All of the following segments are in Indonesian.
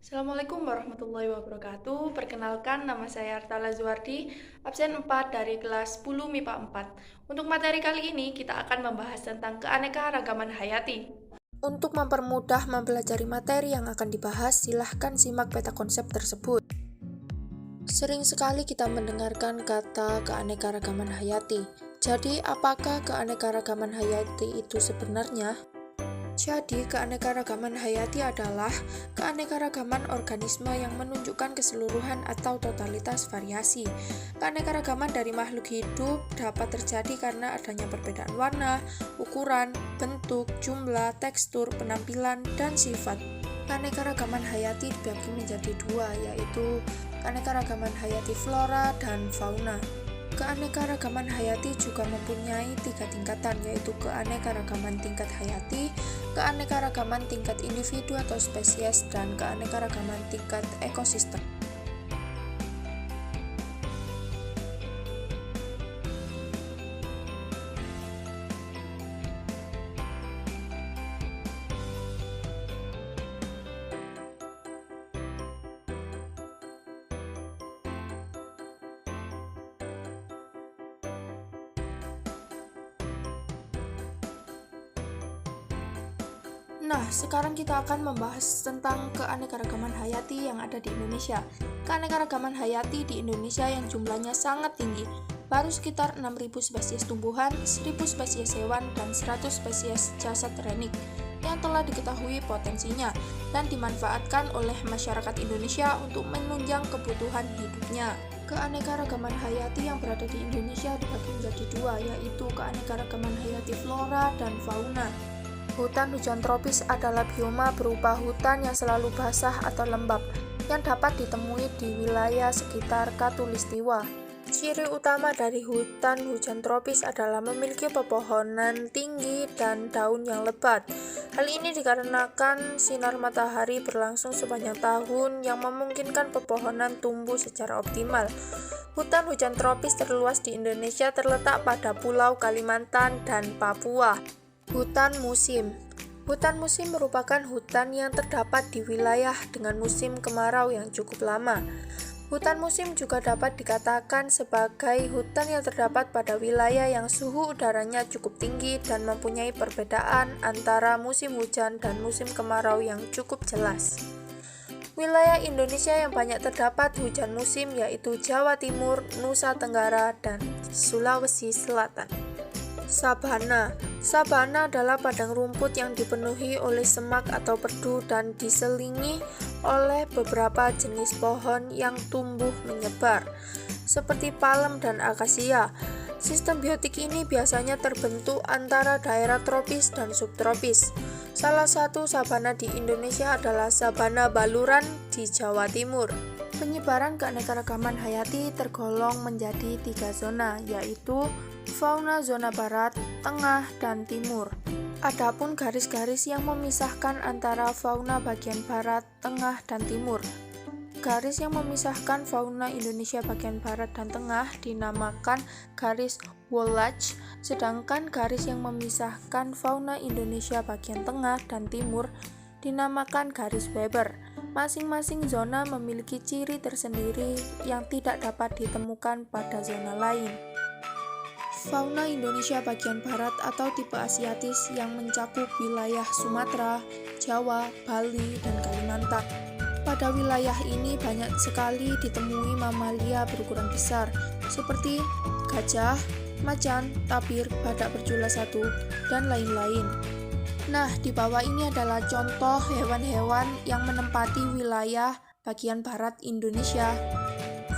Assalamualaikum warahmatullahi wabarakatuh. Perkenalkan, nama saya Artala Zuardi, absen 4 dari kelas 10 MIPA 4. Untuk materi kali ini, kita akan membahas tentang keanekaragaman hayati. Untuk mempermudah mempelajari materi yang akan dibahas, silahkan simak peta konsep tersebut. Sering sekali kita mendengarkan kata keanekaragaman hayati. Jadi, apakah keanekaragaman hayati itu sebenarnya? Jadi, keanekaragaman hayati adalah keanekaragaman organisme yang menunjukkan keseluruhan atau totalitas variasi. Keanekaragaman dari makhluk hidup dapat terjadi karena adanya perbedaan warna, ukuran, bentuk, jumlah, tekstur, penampilan, dan sifat. Keanekaragaman hayati dibagi menjadi dua, yaitu keanekaragaman hayati flora dan fauna. Keanekaragaman hayati juga mempunyai 3 tingkatan, yaitu keanekaragaman tingkat hayati, keanekaragaman tingkat individu atau spesies, dan keanekaragaman tingkat ekosistem. Nah, sekarang kita akan membahas tentang keanekaragaman hayati yang ada di Indonesia. Keanekaragaman hayati di Indonesia yang jumlahnya sangat tinggi, baru sekitar 6.000 spesies tumbuhan, 1.000 spesies hewan, dan 100 spesies jasad renik yang telah diketahui potensinya dan dimanfaatkan oleh masyarakat Indonesia untuk menunjang kebutuhan hidupnya. Keanekaragaman hayati yang berada di Indonesia dibagi menjadi dua, yaitu keanekaragaman hayati flora dan fauna. Hutan hujan tropis adalah bioma berupa hutan yang selalu basah atau lembab, yang dapat ditemui di wilayah sekitar Khatulistiwa. Ciri utama dari hutan hujan tropis adalah memiliki pepohonan tinggi dan daun yang lebat. Hal ini dikarenakan sinar matahari berlangsung sepanjang tahun yang memungkinkan pepohonan tumbuh secara optimal. Hutan hujan tropis terluas di Indonesia terletak pada Pulau Kalimantan dan Papua. Hutan musim. Hutan musim merupakan hutan yang terdapat di wilayah dengan musim kemarau yang cukup lama. Hutan musim juga dapat dikatakan sebagai hutan yang terdapat pada wilayah yang suhu udaranya cukup tinggi dan mempunyai perbedaan antara musim hujan dan musim kemarau yang cukup jelas. Wilayah Indonesia yang banyak terdapat hujan musim yaitu Jawa Timur, Nusa Tenggara, dan Sulawesi Selatan. Sabana. Sabana adalah padang rumput yang dipenuhi oleh semak atau perdu dan diselingi oleh beberapa jenis pohon yang tumbuh menyebar, seperti palem dan akasia. Sistem biotik ini biasanya terbentuk antara daerah tropis dan subtropis. Salah satu sabana di Indonesia adalah Sabana Baluran di Jawa Timur. Penyebaran keanekaragaman hayati tergolong menjadi 3 zona, yaitu fauna zona barat, tengah, dan timur. Adapun garis-garis yang memisahkan antara fauna bagian barat, tengah, dan timur. Garis yang memisahkan fauna Indonesia bagian barat dan tengah dinamakan garis Wallach, sedangkan garis yang memisahkan fauna Indonesia bagian tengah dan timur dinamakan garis Weber. Masing-masing zona memiliki ciri tersendiri yang tidak dapat ditemukan pada zona lain. Fauna Indonesia bagian barat atau tipe Asiatis yang mencakup wilayah Sumatera, Jawa, Bali, dan Kalimantan. Pada wilayah ini banyak sekali ditemui mamalia berukuran besar seperti gajah, macan, tapir, badak berjula satu, dan lain-lain. Nah, di bawah ini adalah contoh hewan-hewan yang menempati wilayah bagian barat Indonesia.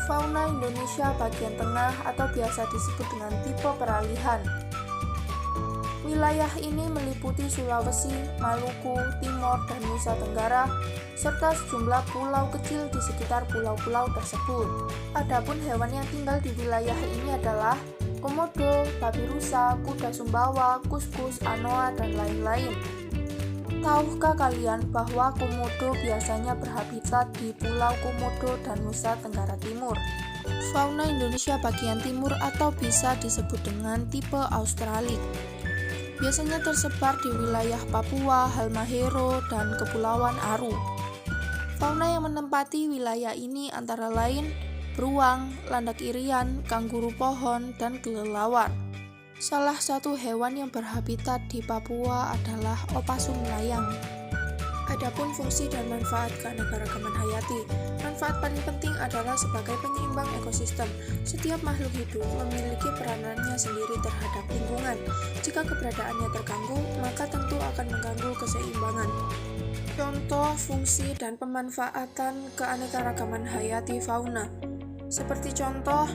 Fauna Indonesia bagian tengah atau biasa disebut dengan tipe peralihan. Wilayah ini meliputi Sulawesi, Maluku, Timor, dan Nusa Tenggara, serta sejumlah pulau kecil di sekitar pulau-pulau tersebut. Adapun hewan yang tinggal di wilayah ini adalah komodo, babi rusa, kuda sumbawa, kuskus, anoa, dan lain-lain. Tahukah kalian bahwa komodo biasanya berhabitat di Pulau Komodo dan Nusa Tenggara Timur? Fauna Indonesia bagian timur atau bisa disebut dengan tipe Australik. Biasanya tersebar di wilayah Papua, Halmahero, dan Kepulauan Aru. Fauna yang menempati wilayah ini antara lain beruang, landak irian, kanguru pohon, dan kelelawar. Salah satu hewan yang berhabitat di Papua adalah opasum layang. Adapun fungsi dan manfaat keanekaragaman hayati. Manfaat paling penting adalah sebagai penyeimbang ekosistem. Setiap makhluk hidup memiliki peranannya sendiri terhadap lingkungan. Jika keberadaannya terganggu, maka tentu akan mengganggu keseimbangan. Contoh fungsi dan pemanfaatan keanekaragaman hayati fauna. Seperti contoh,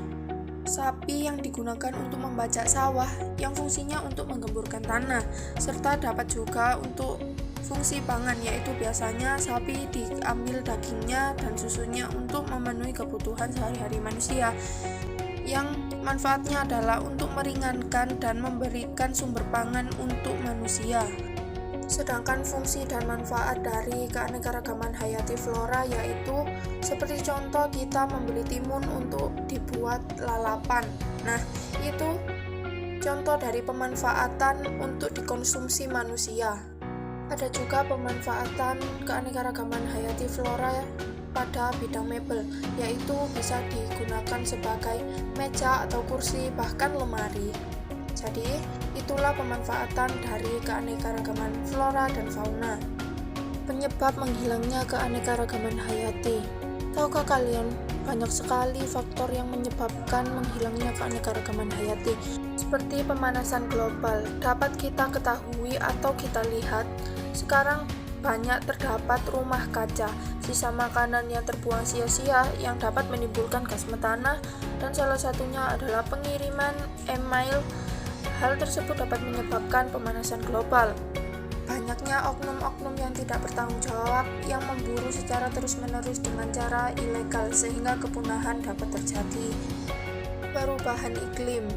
sapi yang digunakan untuk membajak sawah yang fungsinya untuk menggemburkan tanah, serta dapat juga untuk fungsi pangan, yaitu biasanya sapi diambil dagingnya dan susunya untuk memenuhi kebutuhan sehari-hari manusia, yang manfaatnya adalah untuk meringankan dan memberikan sumber pangan untuk manusia. Sedangkan fungsi dan manfaat dari keanekaragaman hayati flora yaitu seperti contoh kita membeli timun untuk dibuat lalapan. Nah, itu contoh dari pemanfaatan untuk dikonsumsi manusia. Ada juga pemanfaatan keanekaragaman hayati flora pada bidang mebel, yaitu bisa digunakan sebagai meja atau kursi, bahkan lemari. Jadi, itulah pemanfaatan dari keanekaragaman flora dan fauna. Penyebab menghilangnya keanekaragaman hayati. Tahukah kalian, banyak sekali faktor yang menyebabkan menghilangnya keanekaragaman hayati, seperti pemanasan global. Dapat kita ketahui atau kita lihat, sekarang banyak terdapat rumah kaca, sisa makanan yang terbuang sia-sia yang dapat menimbulkan gas metana, dan salah satunya adalah pengiriman email. Hal tersebut dapat menyebabkan pemanasan global. Banyaknya oknum-oknum yang tidak bertanggung jawab yang memburu secara terus-menerus dengan cara ilegal sehingga kepunahan dapat terjadi. Perubahan iklim.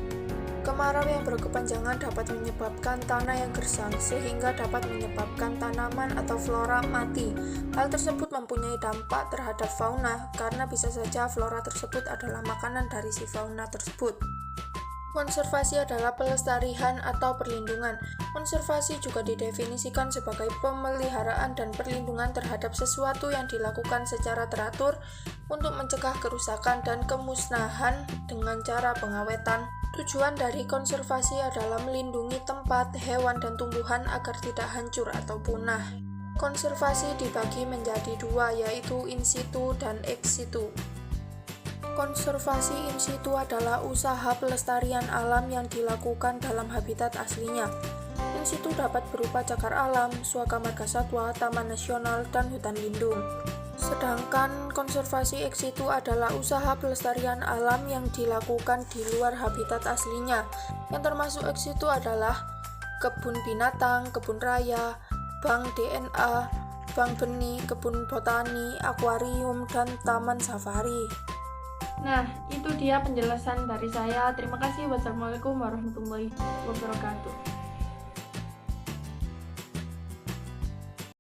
Kemarau yang berkepanjangan dapat menyebabkan tanah yang gersang sehingga dapat menyebabkan tanaman atau flora mati. Hal tersebut mempunyai dampak terhadap fauna karena bisa saja flora tersebut adalah makanan dari si fauna tersebut. Konservasi adalah pelestarian atau perlindungan. Konservasi juga didefinisikan sebagai pemeliharaan dan perlindungan terhadap sesuatu yang dilakukan secara teratur untuk mencegah kerusakan dan kemusnahan dengan cara pengawetan. Tujuan dari konservasi adalah melindungi tempat, hewan, dan tumbuhan agar tidak hancur atau punah. Konservasi dibagi menjadi dua, yaitu in situ dan ex situ. Konservasi in situ adalah usaha pelestarian alam yang dilakukan dalam habitat aslinya. In situ dapat berupa cagar alam, suaka marga satwa, taman nasional, dan hutan lindung. Sedangkan konservasi ex situ adalah usaha pelestarian alam yang dilakukan di luar habitat aslinya. Yang termasuk ex situ adalah kebun binatang, kebun raya, bank DNA, bank benih, kebun botani, akuarium, dan taman safari. Nah, itu dia penjelasan dari saya. Terima kasih. Wassalamualaikum warahmatullahi wabarakatuh.